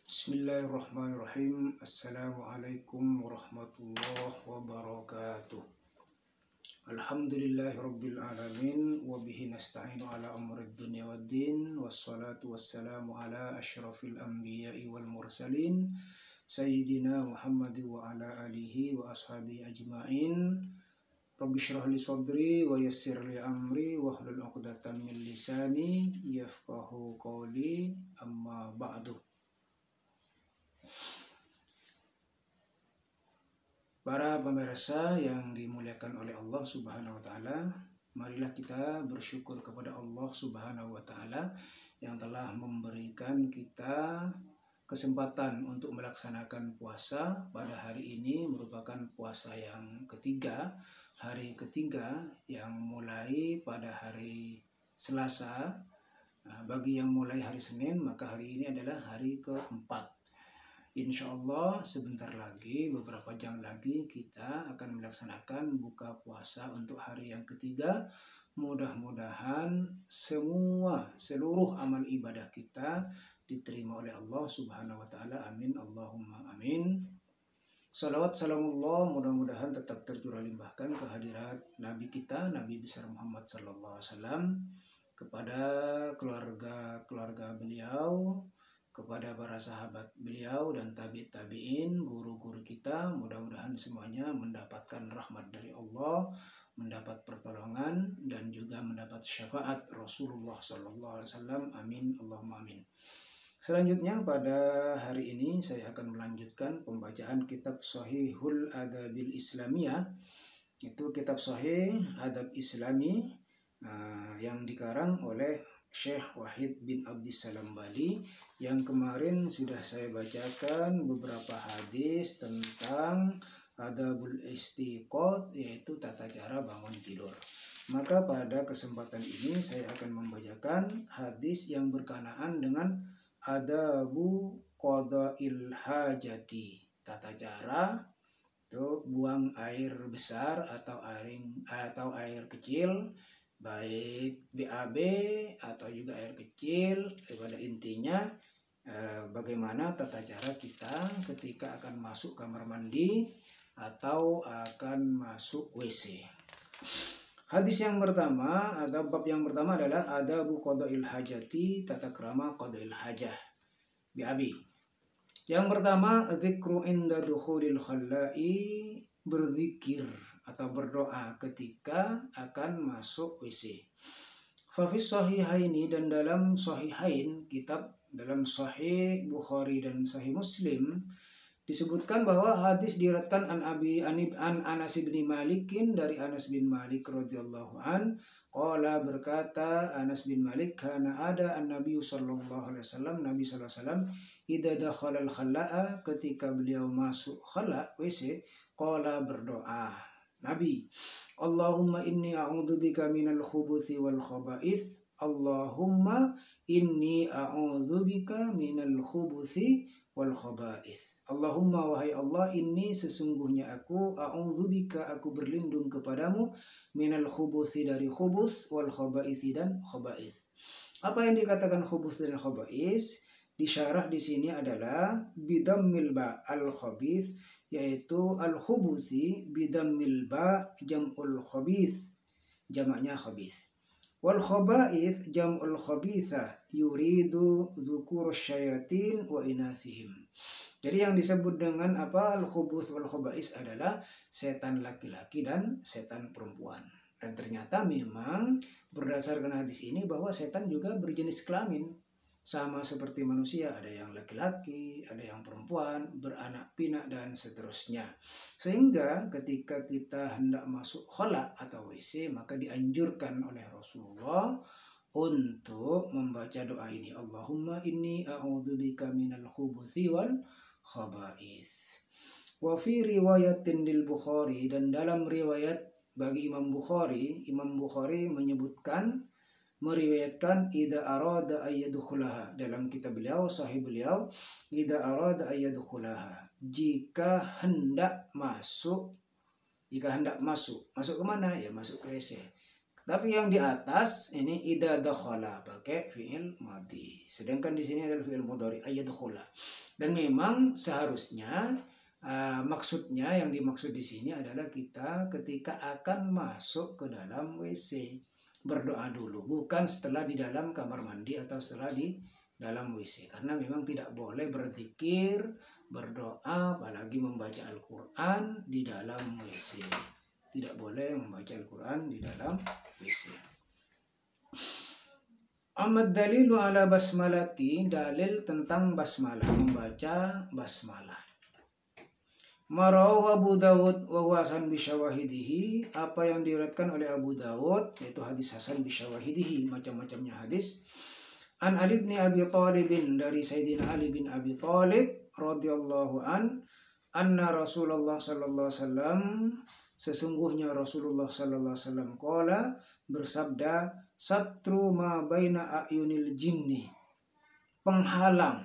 Bismillahirrahmanirrahim. Assalamualaikum warahmatullahi wabarakatuh. Alhamdulillahirabbil alamin wa bihi nasta'inu ala umrid dunya waddin wassalatu wassalamu ala asyrafil anbiya'i wal mursalin sayyidina Muhammad wa ala alihi wa ashabihi ajmain. Rabbi shrah li sadri wa yassir li amri wa hlul 'uqdatam min lisani yafqahu qawli, amma ba'du. Para pemirsa yang dimuliakan oleh Allah Subhanahu wa taala, marilah kita bersyukur kepada Allah Subhanahu wa taala yang telah memberikan kita kesempatan untuk melaksanakan puasa pada hari ini. Merupakan puasa yang ketiga, hari ketiga yang mulai pada hari Selasa. Bagi yang mulai hari Senin, maka hari ini adalah hari keempat. Insya Allah sebentar lagi, beberapa jam lagi kita akan melaksanakan buka puasa untuk hari yang ketiga. Mudah-mudahan seluruh amal ibadah kita diterima oleh Allah Subhanahu wa taala. Amin Allahumma amin. Salawat salamullah mudah-mudahan tetap tercurah limpahkan kehadirat Nabi kita, Nabi besar Muhammad sallallahu alaihi wasallam, kepada keluarga beliau, kepada para sahabat beliau dan tabi'in, guru-guru kita. Mudah-mudahan semuanya mendapatkan rahmat dari Allah, mendapat pertolongan dan juga mendapat syafaat Rasulullah sallallahu alaihi wasallam. Amin Allahumma amin. Selanjutnya pada hari ini saya akan melanjutkan pembacaan kitab Shahihul Adabil Islamiyah. Itu kitab Sahih Adab Islami yang dikarang oleh Syekh Wahid bin Abdissalam Bali, yang kemarin sudah saya bacakan beberapa hadis tentang adabul istiqoz, yaitu tata cara bangun tidur. Maka pada kesempatan ini saya akan membacakan hadis yang berkenaan dengan adabu qadail hajati, tata cara itu buang air besar atau air kecil, baik BAB atau juga air kecil. Pada intinya bagaimana tata cara kita ketika akan masuk kamar mandi atau akan masuk WC. Hadis yang pertama, bab yang pertama adalah adabu qadail hajati, tata krama qadail hajah, BAB. Yang pertama, dzikru inda dukhulil khala'i, berzikir atau berdoa ketika akan masuk WC. Fafis sahihaini, dan dalam sahihain, kitab dalam Sahih Bukhari dan Sahih Muslim, disebutkan bahwa hadis diriwayatkan an Anas bin Malikin, dari Anas bin Malik radhiyallahu an, qala, berkata Anas bin Malik, kana ada an-nabi sallallahu alaihi wasallam, Nabi sallallahu alaihi wasallam, idza dakhala al-khala'a, ketika beliau masuk khala WC, qala, berdoa Nabi, Allahumma inni a'udzubika minal khubuthi wal khaba'is. Allahumma inni a'udzubika minal khubuthi wal khaba'is. Allahumma, wahai Allah, inni, sesungguhnya aku, a'udzubika, aku berlindung kepadamu, minal khubuthi, dari khubuth, wal khaba'isi, dan khaba'is. Apa yang dikatakan khubuth dan khaba'is? Disyarah di sini adalah bidammil ba al khabith, yaitu al khubuthi bidammil ba jam'ul khabith, jamaknya khabith. Wal khaba'ith jam'ul khabitha, yuridu dzukur syayatin wa inathihim. Jadi yang disebut dengan al khubuth wal khaba'is adalah setan laki-laki dan setan perempuan. Dan ternyata memang berdasarkan hadis ini bahwa setan juga berjenis kelamin, sama seperti manusia, ada yang laki-laki, ada yang perempuan, beranak pinak dan seterusnya. Sehingga ketika kita hendak masuk khala atau WC, maka dianjurkan oleh Rasulullah untuk membaca doa ini, Allahumma inni a'udzubika minal khubuthi wal khaba'ith. Wa fi riwayatin lil Bukhari, dan dalam riwayat bagi Imam Bukhari meriwayatkan idza arada ayyadkhulaha, dalam kitab beliau, sahih beliau, idza arada ayyadkhulaha, jika hendak masuk. Masuk ke mana? Ya masuk ke WC. Tapi yang di atas ini idza dakhala pakai fi'il madhi. Sedangkan di sini adalah fi'il mudhari ayyadkhula. Dan memang seharusnya maksudnya yang dimaksud di sini adalah kita ketika akan masuk ke dalam WC berdoa dulu, bukan setelah di dalam kamar mandi atau setelah di dalam WC. Karena memang tidak boleh berzikir, berdoa, apalagi membaca Al-Quran di dalam WC. Tidak boleh membaca Al-Quran di dalam WC. Ahmad dalilu ala basmalati, dalil tentang basmalah, membaca basmalah. Marawahu Abu Dawud wa Hasan bisyawahidihi, apa yang diriwayatkan oleh Abu Dawud yaitu hadis hasan bisyawahidihi, macam-macamnya hadis. An Ali bin Abi Thalib, dari Sayyidina Ali bin Abi Thalib radhiyallahu anna Rasulullah sallallahu alaihi wasallam, sesungguhnya Rasulullah sallallahu alaihi wasallam qala, bersabda, satru ma baina ayunil jinni, penghalang,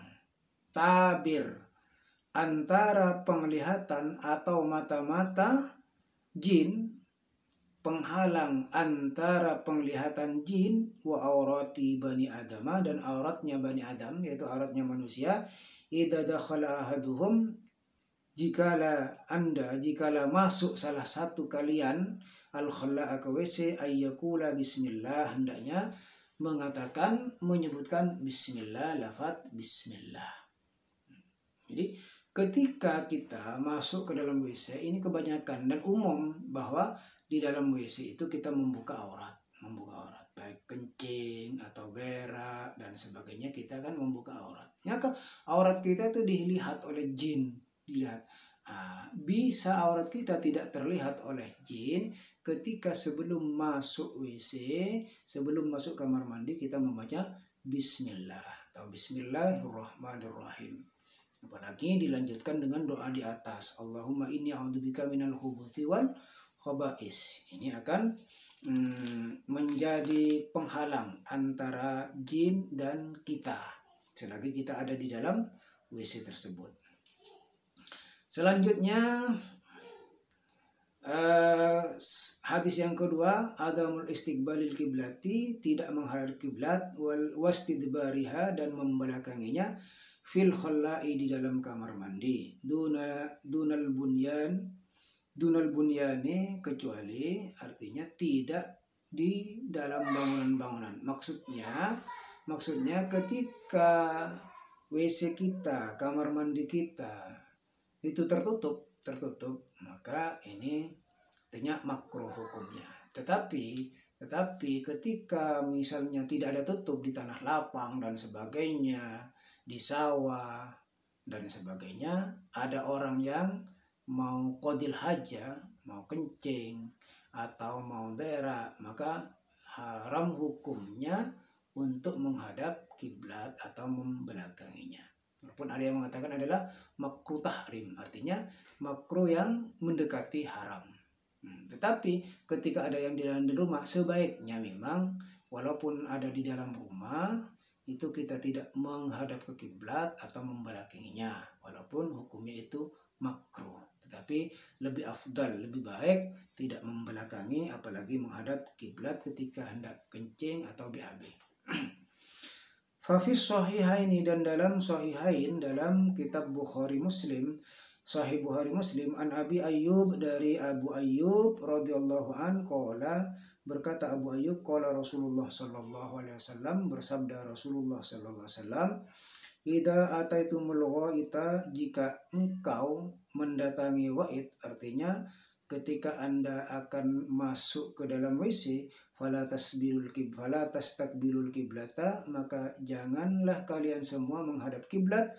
tabir antara penglihatan atau mata-mata jin, penghalang antara penglihatan jin, wa aurati bani adama, dan auratnya bani adam, yaitu auratnya manusia, idza dakhala ahaduhum, jikalau masuk salah satu kalian al-khala ke WC, ayyakula bismillah, hendaknya menyebutkan bismillah, lafaz bismillah. Jadi ketika kita masuk ke dalam WC, ini kebanyakan dan umum bahwa di dalam WC itu kita membuka aurat, baik kencing atau berak dan sebagainya, kita kan membuka aurat. Maka aurat kita itu dilihat oleh jin, dilihat. Bisa aurat kita tidak terlihat oleh jin ketika sebelum masuk WC, sebelum masuk kamar mandi, kita membaca bismillah atau bismillahirrahmanirrahim. Apalagi dilanjutkan dengan doa di atas, Allahumma inni a'udzubika minal khubuthi wal khaba'is. Ini akan menjadi penghalang antara jin dan kita selagi kita ada di dalam WC tersebut. Selanjutnya hadis yang kedua, adamul istiqbalil kiblati, tidak menghadap kiblat, wal wastidbariha, dan membelakanginya, fil khalla'i, di dalam kamar mandi, dunal bunyani, kecuali, artinya tidak di dalam bangunan-bangunan. Maksudnya ketika WC kita, kamar mandi kita itu tertutup, maka ini artinya makruh hukumnya. Tetapi ketika misalnya tidak ada tutup di tanah lapang dan sebagainya, di sawah dan sebagainya, ada orang yang mau qadil haja, mau kencing atau mau berak, maka haram hukumnya untuk menghadap kiblat atau membelakanginya. Walaupun ada yang mengatakan adalah makruh tahrim, artinya makruh yang mendekati haram. Tetapi ketika ada yang di dalam rumah, sebaiknya memang walaupun ada di dalam rumah itu kita tidak menghadap ke kiblat atau membelakanginya, walaupun hukumnya itu makruh. Tetapi lebih afdal, lebih baik tidak membelakangi, apalagi menghadap kiblat ketika hendak kencing atau BAB. Fafis sahihaini, dan dalam sahihain, dalam kitab Bukhari Muslim, Sahih Bukhari Muslim, an Abi Ayyub, dari Abu Ayyub radhiyallahu an, qala, berkata Abu Ayyub, qala Rasulullah sallallahu alaihi wasallam, bersabda Rasulullah sallallahu alaihi wasallam, idza ataitumul ghaita, jika engkau mendatangi wa'id, artinya ketika Anda akan masuk ke dalam WC, fala tastakbilul kiblata, maka janganlah kalian semua menghadap kiblat,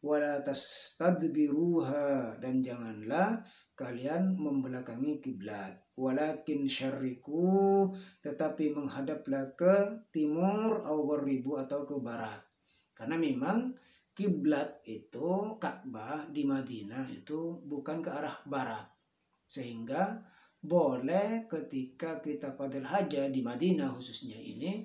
wala tastadbiruha, dan janganlah kalian membelakangi kiblat, walakin syarriku, tetapi menghadaplah ke timur, au gharibu, atau ke barat. Karena memang kiblat itu, Ka'bah di Madinah itu bukan ke arah barat, sehingga boleh ketika kita qadil haja di Madinah khususnya ini,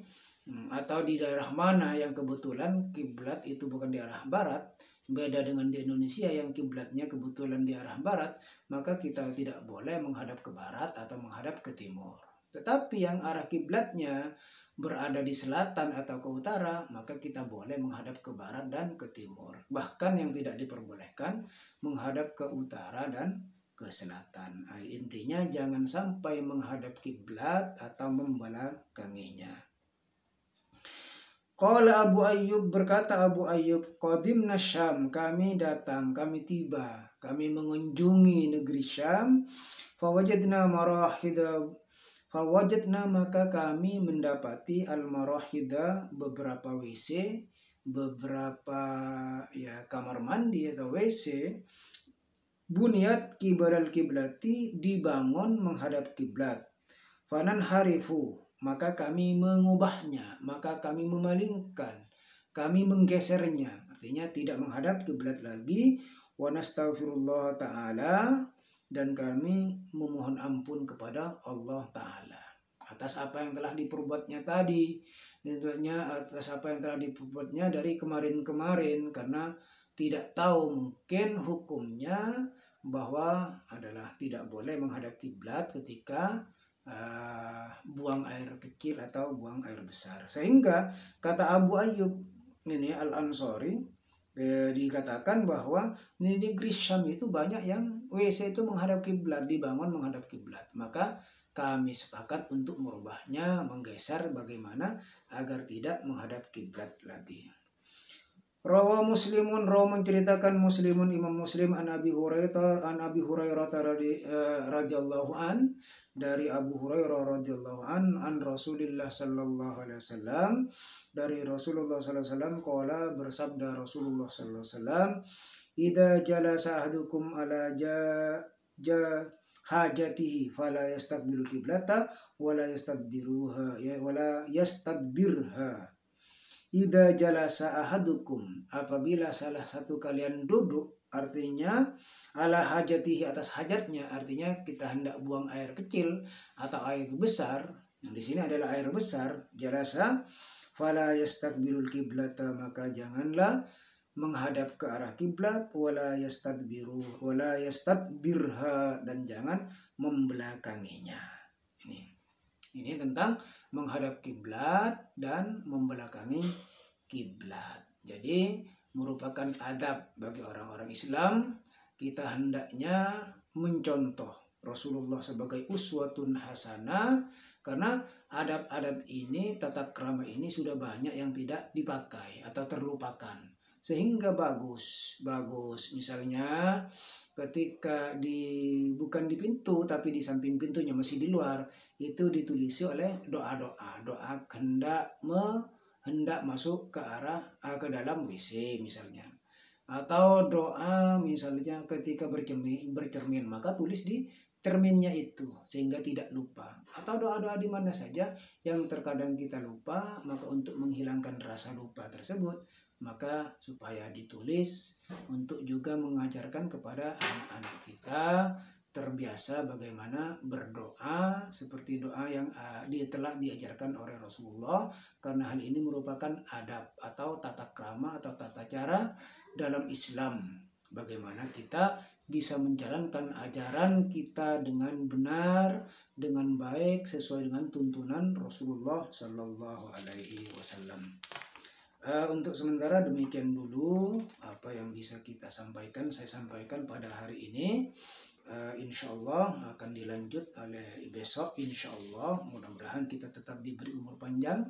atau di daerah mana yang kebetulan kiblat itu bukan di arah barat, beda dengan di Indonesia yang kiblatnya kebetulan di arah barat, maka kita tidak boleh menghadap ke barat atau menghadap ke timur. Tetapi yang arah kiblatnya berada di selatan atau ke utara, maka kita boleh menghadap ke barat dan ke timur. Bahkan yang tidak diperbolehkan menghadap ke utara dan ke selatan. Intinya jangan sampai menghadap kiblat atau membelakanginya. Qala Abu Ayyub, berkata Abu Ayyub, qadimna Syam, kami datang, kami tiba, kami mengunjungi negeri Syam. Fawajadna maka kami mendapati al-marahida, beberapa WC, beberapa kamar mandi atau WC, buniyat kibalal kiblati, dibangun menghadap kiblat. Fanan harifu, maka kami mengubahnya, maka kami memalingkan, kami menggesernya, artinya tidak menghadap kiblat lagi. Wa nastaghfirullah ta'ala, dan kami memohon ampun kepada Allah Ta'ala atas apa yang telah diperbuatnya tadi, atas apa yang telah diperbuatnya dari kemarin-kemarin, karena tidak tahu mungkin hukumnya bahwa adalah tidak boleh menghadap kiblat ketika buang air kecil atau buang air besar. Sehingga kata Abu Ayyub ini Al-Ansari, dikatakan bahwa di negeri Syam itu banyak yang WC itu menghadap kiblat, dibangun menghadap kiblat. Maka kami sepakat untuk merubahnya, menggeser bagaimana agar tidak menghadap kiblat lagi. Rawa Muslimun, rawa menceritakan Muslimun, Imam Muslim, an Abi Hurairah radhiyallahu an, dari Abu Hurairah radhiyallahu an Rasulullah sallallahu alaihi wasallam, dari Rasulullah sallallahu alaihi wasallam, qala, bersabda Rasulullah sallallahu alaihi wasallam, idza jalasa ahadukum ala hajatihi fala yastaqbilu qiblata wala yastadbirha. Idza jalasa ahadukum, apabila salah satu kalian duduk, artinya ala hajatihi, atas hajatnya, artinya kita hendak buang air kecil atau air besar. Yang di sini adalah air besar. Jalasa fala yastaqbilul qiblata, maka janganlah menghadap ke arah kiblat, wala yastadbirha, dan jangan membelakanginya. Ini tentang menghadap kiblat dan membelakangi kiblat. Jadi merupakan adab bagi orang-orang Islam. Kita hendaknya mencontoh Rasulullah sebagai uswatun hasanah, karena adab-adab ini, tata krama ini sudah banyak yang tidak dipakai atau terlupakan. Sehingga bagus. Misalnya ketika bukan di pintu tapi di samping pintunya, masih di luar, itu ditulisi oleh doa hendak masuk ke dalam WC misalnya, atau doa misalnya ketika bercermin, maka tulis di cerminnya itu sehingga tidak lupa. Atau doa-doa di mana saja yang terkadang kita lupa, maka untuk menghilangkan rasa lupa tersebut, maka supaya ditulis untuk juga mengajarkan kepada anak-anak kita terbiasa bagaimana berdoa seperti doa yang telah diajarkan oleh Rasulullah, karena hal ini merupakan adab atau tata krama atau tata cara dalam Islam, bagaimana kita bisa menjalankan ajaran kita dengan benar, dengan baik, sesuai dengan tuntunan Rasulullah Sallallahu Alaihi Wasallam. Untuk sementara demikian dulu apa yang bisa kita sampaikan, saya sampaikan pada hari ini. Insya Allah akan dilanjut oleh besok. Insya Allah mudah-mudahan kita tetap diberi umur panjang,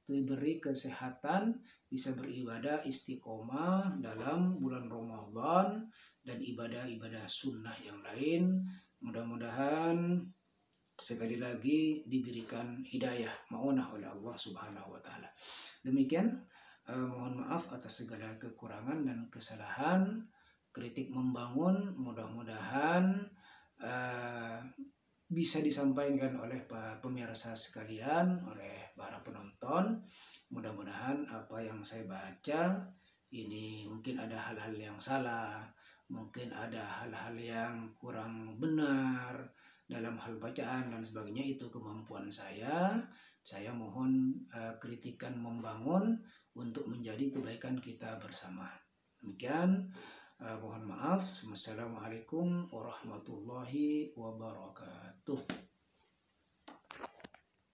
diberi kesehatan, bisa beribadah istiqomah dalam bulan Ramadan dan ibadah-ibadah sunnah yang lain. Mudah-mudahan sekali lagi diberikan hidayah, ma'unah oleh Allah Subhanahu wa Ta'ala. Demikian. Mohon maaf atas segala kekurangan dan kesalahan. Kritik membangun, mudah-mudahan bisa disampaikan oleh pemirsa sekalian, oleh para penonton. Mudah-mudahan apa yang saya baca ini mungkin ada hal-hal yang salah, mungkin ada hal-hal yang kurang benar dalam hal bacaan dan sebagainya. Itu kemampuan saya. Saya mohon kritikan membangun untuk menjadi kebaikan kita bersama. Demikian, mohon maaf. Wassalamualaikum warahmatullahi wabarakatuh.